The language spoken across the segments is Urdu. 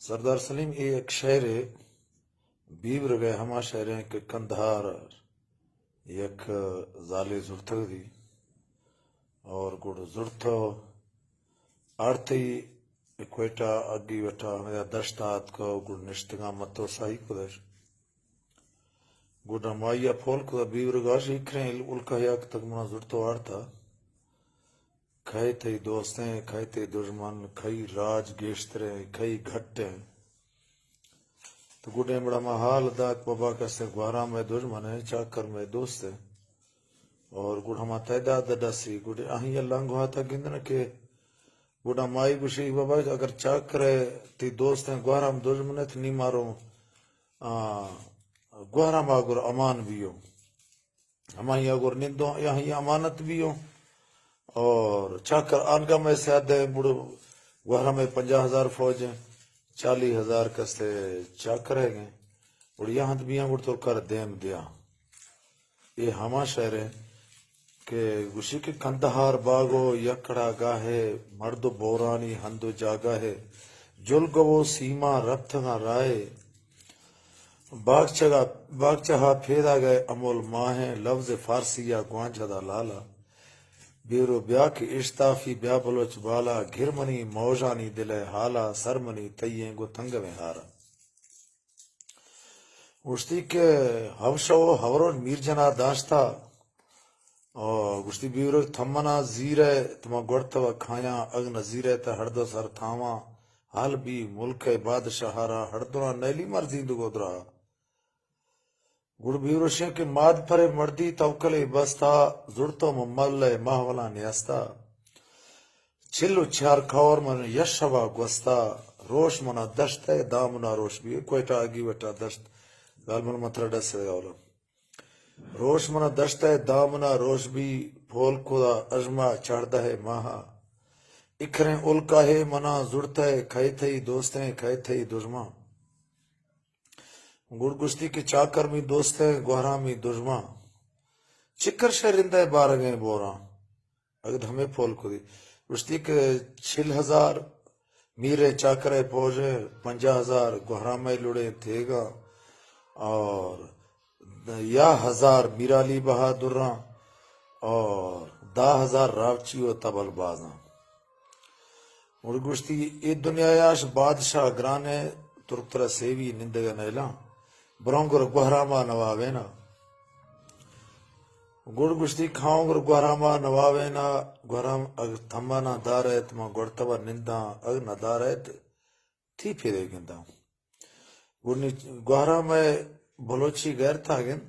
سردار سلیم یہ ایک شہر ہے بیور گئے ہما شہر ہیں کہ کندھار یک زالے زرتگ دی اور گڑ زرتو آرتی کوئٹہ اگی وٹا یا دشتات کو گڑ نشتگاں متو ساہی کدش گڑ مائیا پھول کدا بیور گاش اکھریں الکا یک تک منا زرتو آرتا کھائی تھی دوستیں کھائی تھی دشمن کھائی راج گیشترے کھائی گھٹیں تو گڈے بڑا محال داک بابا کسے گوارا میں دشمن ہے چاکر میں دوست ہے اور گڑ ہما تعداد ڈسی گڈے آہی لنگ ہوا تھا گندن کے گڈا مائی گشی بابا اگر چاکر ہے تی دوست ہیں گوارا میں دشمن ہے تو نہیں مارو گوارا میں اگر امان بھی ہو ہمائی اگر نندو یہاں امانت بھی ہو اور چاکر آنگا میں سے آدھے بڑو گوارا میں 50,000 فوج ہیں 40,000 کسے چاکر ہے گئے اور یہاں بیاں گڑ تو کر دیم دیا یہ ہما شہر ہے کہ گوشی کے کندہار باغو یکڑا گاہے مرد بورانی ہندو جاگا ہے جلگو سیما ربتھگا رائے باغ چہا پھیدا گئے امول ماہیں لفظ فارسی یا گوانجہ دا لالا بیرو بیا کی اشتافی بیا بلوچ بالا گھرمنی موجانی دلے حالا سرمنی تیئیں گو تنگ میں ہارا گشتی کے حوشو حورون میر جنا داشتا اور گشتی بیرو تھمنا زیرے تمہ گوڑتا و کھایا اگ نزیرے تا ہردو سر تھاما حال بھی ملک بادشاہارا ہردونا نیلی مرزی دگو درا گڑ بیرو شیں کے ماد پرے مردی توکلے بستا زڑتو ممل ماہولا نیاستا چلو چار کھور من یشوا گوستا روش منا دشت ہے دامنا روش بھی کوئٹا آگی وٹا دشت گالمن مطرہ ڈس ہے اولا روش منا دشت ہے دامنا روش بھی پھول کدا اجما چڑھتا ہے ماہا اکھریں الکا ہے منا زڑتا ہے کھائی تھئی دوستیں کھائی تھئی دشمن گڑ گشتی کے چاکر میں دوست ہیں گوہرا میں دشمن چکر شہرندہ بار گئے بورا اگر ہمیں پھول کو دی گشتی کے 6,000 میرے چاکرے پوجے 50,000 گوہرا میں لڑے تھے گا اور 10,000 میرالی بہادرہ اور 10,000 راوچی و تبل بازاں اور گشتی ای دنیا یاش بادشاہ گرانے ترکترہ سیوی نندگا نیلا برونگر گوہراما نواوینا گڑ گشتی کھاؤں گر گوہراما نواوینا گوہرام اگ تھمانا دارت ما گوڑتبا نندا اگ نہ دارت تھی پھیرے گندا گڑنی گوہرام بلوچی غیر تھا گن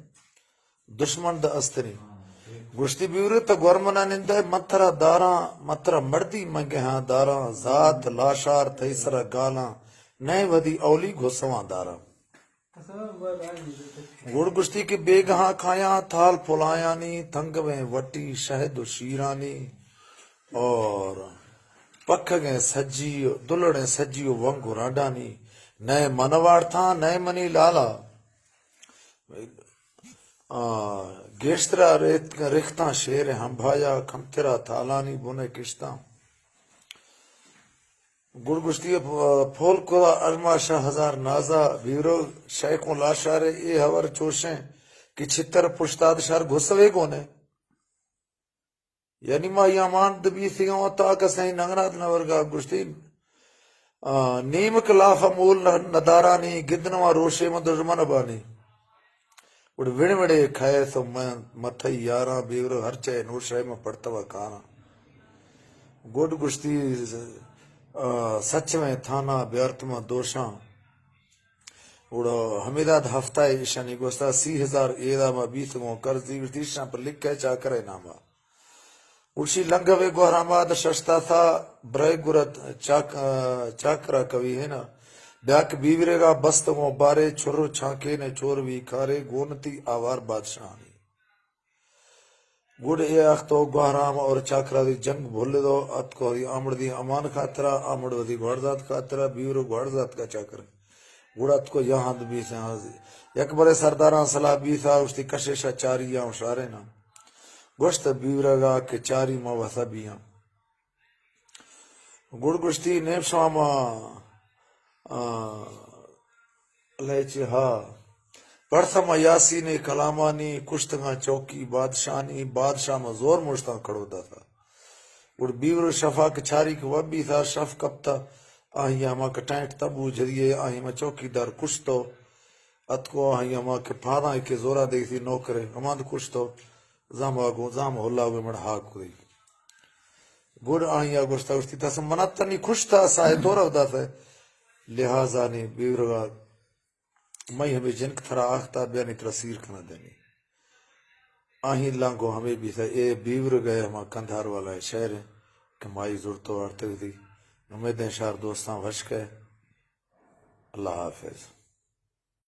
دشمن دا استری گشتی بیوری تا گورمنا نندا مترا دارا مترا مردی منگے ہاں دارا ذات لاشار تیسرا گالا نئے ودی اولی گھسواں دارا گڑ گشتی کے بیگہاں کھایا تھال پھلایانی تھنگ میں وٹی شہد و شیرانی اور پکھ گئے سجی دلڑے سجی و ونگ رانڈانی نئے منوار تھا نئے منی لالا گیشترا رختہ شیر ہم بھایا کھمترا تھالانی بنے کشتہ گڑ گشتی پھول کدا ارما شاہ ہزار نازا بیرو شیخوں لاشارے اے ہور چوشیں کہ چھتر پشتاد شار گھسوے کونے یعنی ما یامان دبی تھیگاں تاکہ سہیں نگنات نورگا گشتی نیم کلاف مول ندارانی گدنوا روشے میں دشمن بانی اڑ وڑ وڑے کھائے تو میں متھئی یاراں بیرو ہر چے نوشے میں پڑتا ہوا کھانا گڑ گشتی سچ میں تھانا بیارتما دوشاں اڑو حمیداد ہفتہ ایشانی گوستا 30,000 ایدہ ما بیتمو کرزی وردیشاں پر لکھے چاکرے ناما اڑشی لنگوے گوہراماد ششتا تھا برائے گرد چاکرہ کوی ہے نا بیاک بیورے گا بستمو بارے چھرو چھانکے نے چور بھی کھارے گونتی آوار بادشاہانی گوڑ اے اختو گوہرام اور چاکرہ دی جنگ بھول دو ات کو دی آمڑ دی امان خاطرہ آمڑ دی گوڑزات خاطرہ بیورو گوڑزات کا چاکر گوڑ ات کو یہاں بھی سے یک برے سرداراں صلاح بھی تھا اس دی کششہ چاری آن شارے نا گوشت بیورہ گا کہ چاری موثہ بیاں گوڑ گشتی نیب شاما لیچے ہا پڑھتما یاسین کلامانی کشتگاں چوکی بادشاہنی بادشاہ میں زور مشتاں کھڑوتا تھا اور بیور شفا کے چھاری کے وبی تھا شف کپتا آہی ہما کا ٹینٹ تبو جدیے آہی ما چوکی دار کشتو اتکو آہی ہما کے پھادا کے زورا دیکھ تھی نوکرے ہمان کشتو زام آگو زام ہولا ہوئے مڑ ہاک ہوئی گوڑ آہی آگوشتا گوشتی تا سم مناتا نہیں کشتا سائے دورا ہوتا تھا لہذا نے بیورگا میں ہمیں جنک تھرا آختا بیانی ترا سیر کنا دینی آہی لانگو ہمیں بھی تھا اے بیور گئے ہما کندھار والا ہے شہر ہے کہ مائی زورتو آرتے تھی امیدیں شار دوستان وش کے اللہ حافظ